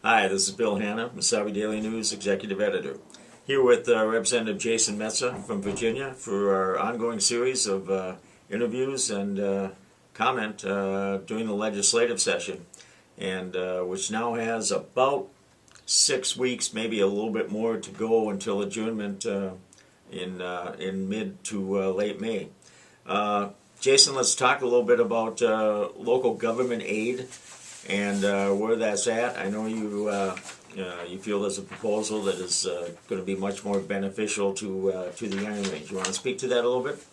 Hi, this is Bill Hanna, Mesabi Daily News Executive Editor. Here with Representative Jason Metsa from Virginia for our ongoing series of interviews and comment during the legislative session, and which now has about 6 weeks, maybe a little bit more to go until adjournment in mid to late May. Jason, let's talk a little bit about local government aid and where that's at. I know you feel there's a proposal that is going to be much more beneficial to the Iron Range. You want to speak to that a little bit?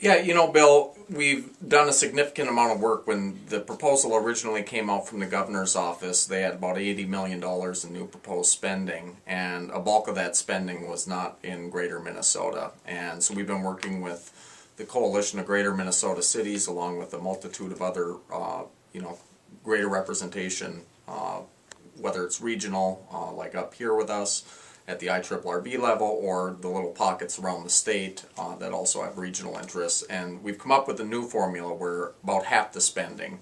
Yeah, Bill, we've done a significant amount of work. When the proposal originally came out from the governor's office, they had about $80 million in new proposed spending, and a bulk of that spending was not in Greater Minnesota. And so we've been working with the Coalition of Greater Minnesota Cities, along with a multitude of other, greater representation, whether it's regional, like up here with us at the IRRB level, or the little pockets around the state that also have regional interests. And we've come up with a new formula where about half the spending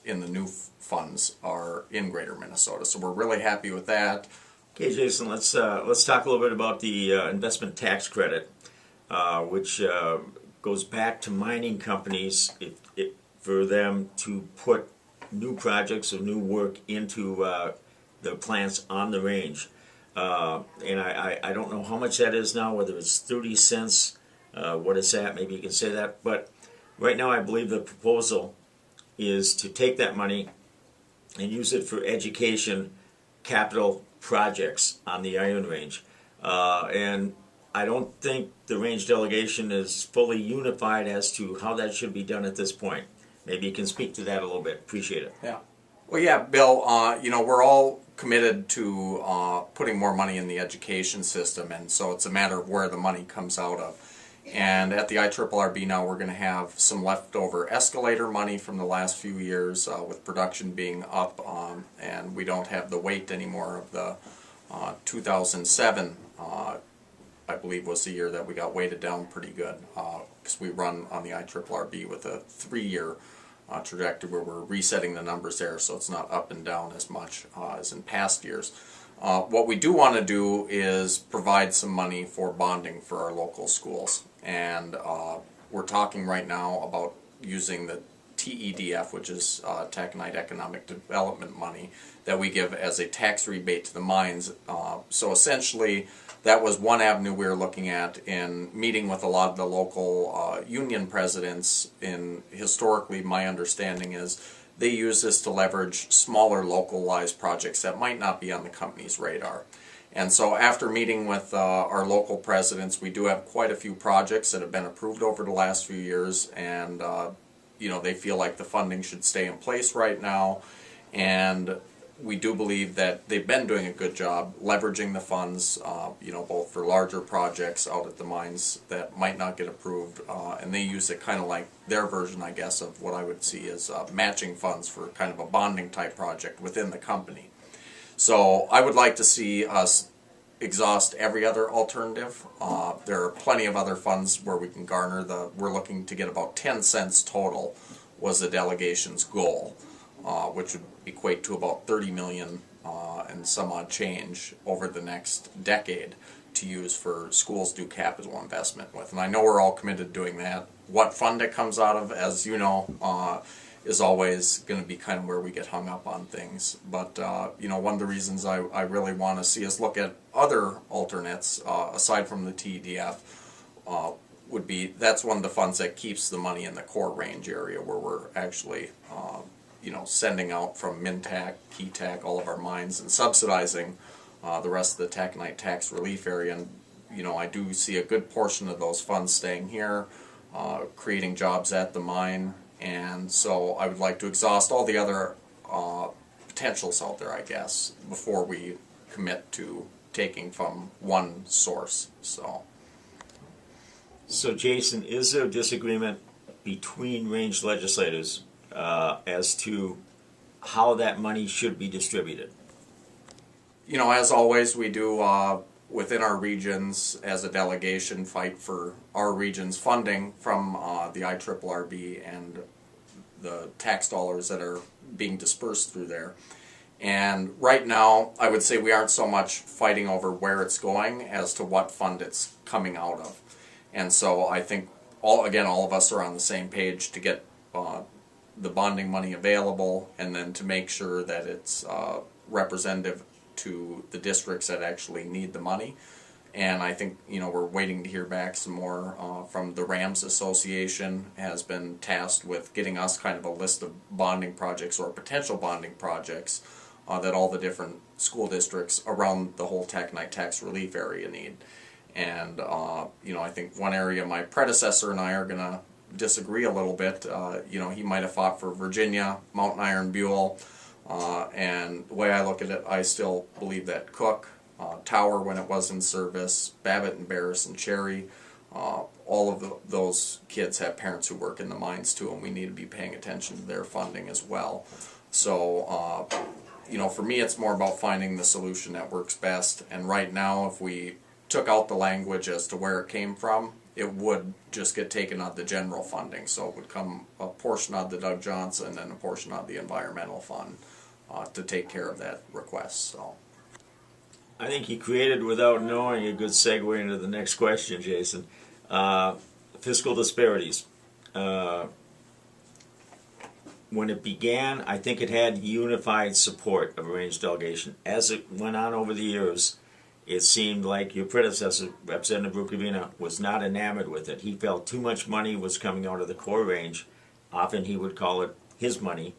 in the new funds are in Greater Minnesota. So we're really happy with that. Okay, Jason, let's talk a little bit about the investment tax credit, which goes back to mining companies for them to put new projects or new work into the plants on the range. And I don't know how much that is now, whether it's 30 cents, what is that? Maybe you can say that. But right now I believe the proposal is to take that money and use it for education capital projects on the Iron Range. And I don't think the range delegation is fully unified as to how that should be done at this point. Maybe you can speak to that a little bit. Appreciate it. Yeah. Well, yeah, Bill, we're all committed to putting more money in the education system, and so it's a matter of where the money comes out of. And at the IRRB now, we're going to have some leftover escalator money from the last few years with production being up, and we don't have the weight anymore of the 2007, I believe was the year that we got weighted down pretty good, because we run on the IRRB with a 3-year trajectory where we're resetting the numbers there, so it's not up and down as much as in past years. What we do want to do is provide some money for bonding for our local schools, and we're talking right now about using the TEDF, which is Taconite Economic Development money, that we give as a tax rebate to the mines. So essentially, that was one avenue we were looking at in meeting with a lot of the local union presidents. Historically, my understanding is they use this to leverage smaller localized projects that might not be on the company's radar. And so after meeting with our local presidents, we do have quite a few projects that have been approved over the last few years, and they feel like the funding should stay in place right now. And we do believe that they've been doing a good job leveraging the funds, both for larger projects out at the mines that might not get approved, and they use it kind of like their version, I guess, of what I would see as matching funds for kind of a bonding type project within the company. So I would like to see us exhaust every other alternative. There are plenty of other funds where we can garner we're looking to get about 10 cents total was the delegation's goal, which would equate to about 30 million and some odd change over the next decade to use for schools to do capital investment with. And I know we're all committed to doing that. What fund it comes out of, as you know, is always going to be kind of where we get hung up on things. But, one of the reasons I really want to see us look at other alternates, aside from the TDF, would be that's one of the funds that keeps the money in the core range area where we're actually sending out from MinTac, KeyTac, all of our mines, and subsidizing the rest of the taconite tax relief area. And I do see a good portion of those funds staying here, creating jobs at the mine. And so I would like to exhaust all the other potentials out there, I guess, before we commit to taking from one source. So Jason, is there a disagreement between range legislators as to how that money should be distributed? As always, we do within our regions as a delegation fight for our region's funding from the IRRB and the tax dollars that are being dispersed through there. And right now, I would say we aren't so much fighting over where it's going as to what fund it's coming out of. And so I think all of us are on the same page to get the bonding money available, and then to make sure that it's representative to the districts that actually need the money. And I think, we're waiting to hear back some more from the Rams Association, has been tasked with getting us kind of a list of bonding projects or potential bonding projects that all the different school districts around the whole taconite tax relief area need. And I think one area my predecessor and I are going to disagree a little bit. He might have fought for Virginia, Mountain Iron, Buell, and the way I look at it, I still believe that Cook, Tower when it was in service, Babbitt and Barris and Cherry, all of those kids have parents who work in the mines too, and we need to be paying attention to their funding as well. So, for me, it's more about finding the solution that works best. And right now, if we took out the language as to where it came from, it would just get taken out of the general funding. So it would come a portion out of the Doug Johnson and a portion out of the environmental fund to take care of that request. So I think you created, without knowing, a good segue into the next question, Jason. Fiscal disparities. When it began, I think it had unified support of arranged delegation. As it went on over the years, it seemed like your predecessor, Representative Rukavina, was not enamored with it. He felt too much money was coming out of the core range. Often he would call it his money,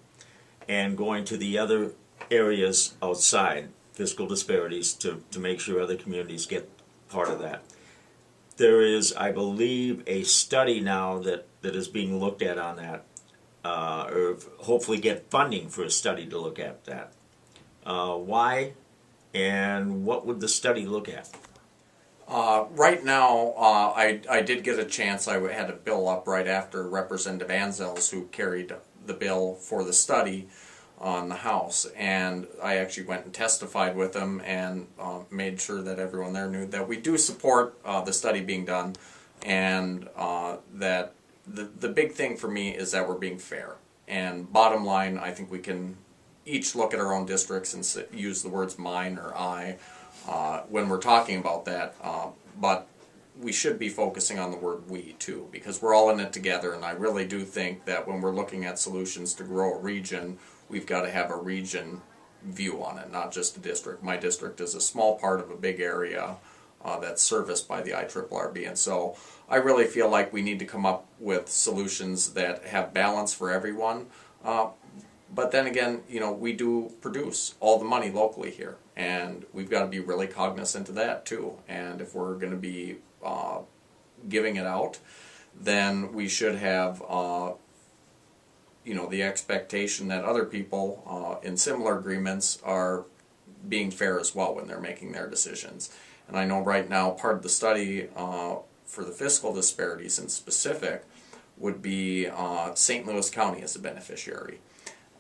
and going to the other areas outside, fiscal disparities, to make sure other communities get part of that. There is, I believe, a study now that is being looked at on that, or hopefully get funding for a study to look at that. Why? And what would the study look at? Right now, I did get a chance. I had a bill up right after Representative Anzel's, who carried the bill for the study on the House, and I actually went and testified with him and made sure that everyone there knew that we do support the study being done, and that the big thing for me is that we're being fair. And bottom line, I think we can each look at our own districts and use the words mine or I when we're talking about that, but we should be focusing on the word we too, because we're all in it together. And I really do think that when we're looking at solutions to grow a region, we've got to have a region view on it, not just a district. My district is a small part of a big area that's serviced by the IRRRB, and so I really feel like we need to come up with solutions that have balance for everyone. But then again, we do produce all the money locally here, and we've got to be really cognizant of that too. And if we're going to be giving it out, then we should have the expectation that other people in similar agreements are being fair as well when they're making their decisions. And I know right now part of the study for the fiscal disparities in specific would be St. Louis County as a beneficiary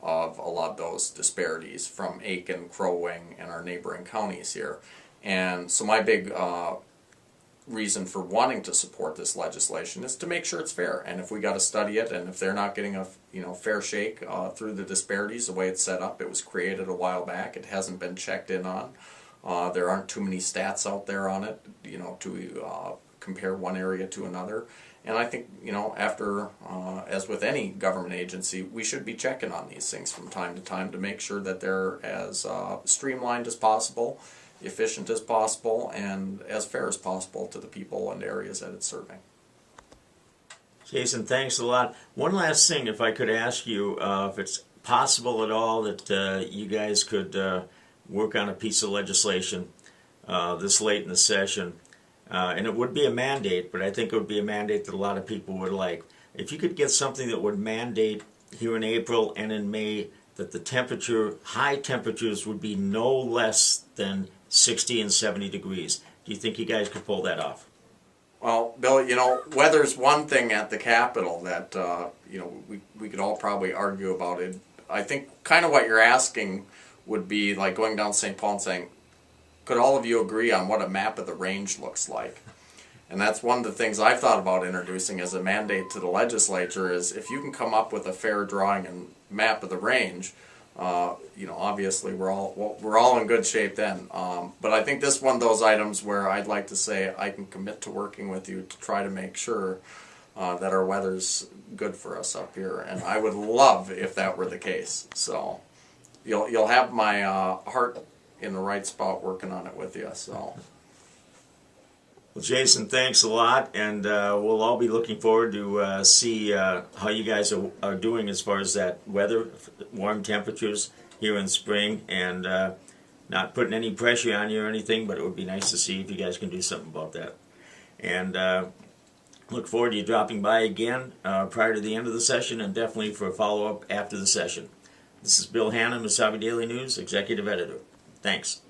of a lot of those disparities from Aiken, Crow Wing, and our neighboring counties here. And so my big reason for wanting to support this legislation is to make sure it's fair. And if we got to study it, and if they're not getting a fair shake through the disparities, the way it's set up, it was created a while back, it hasn't been checked in on. There aren't too many stats out there on it, to compare one area to another. And I think, after, as with any government agency, we should be checking on these things from time to time to make sure that they're as streamlined as possible, efficient as possible, and as fair as possible to the people and areas that it's serving. Jason, thanks a lot. One last thing, if I could ask you, if it's possible at all that you guys could work on a piece of legislation this late in the session. And it would be a mandate, but I think it would be a mandate that a lot of people would like. If you could get something that would mandate here in April and in May that the high temperatures would be no less than 60 and 70 degrees. Do you think you guys could pull that off? Well, Bill, weather's one thing at the Capitol that, we could all probably argue about it. I think kind of what you're asking would be like going down St. Paul and saying, could all of you agree on what a map of the range looks like? And that's one of the things I've thought about introducing as a mandate to the legislature is if you can come up with a fair drawing and map of the range, obviously we're all in good shape then. But I think this is one of those items where I'd like to say I can commit to working with you to try to make sure that our weather's good for us up here, and I would love if that were the case. So you'll have my heart in the right spot working on it with you. So. Well, Jason, thanks a lot, and we'll all be looking forward to see how you guys are doing as far as that weather, warm temperatures here in spring, and not putting any pressure on you or anything, but it would be nice to see if you guys can do something about that. And look forward to you dropping by again prior to the end of the session, and definitely for a follow-up after the session. This is Bill Hanna, Mesabi Daily News, Executive Editor. Thanks.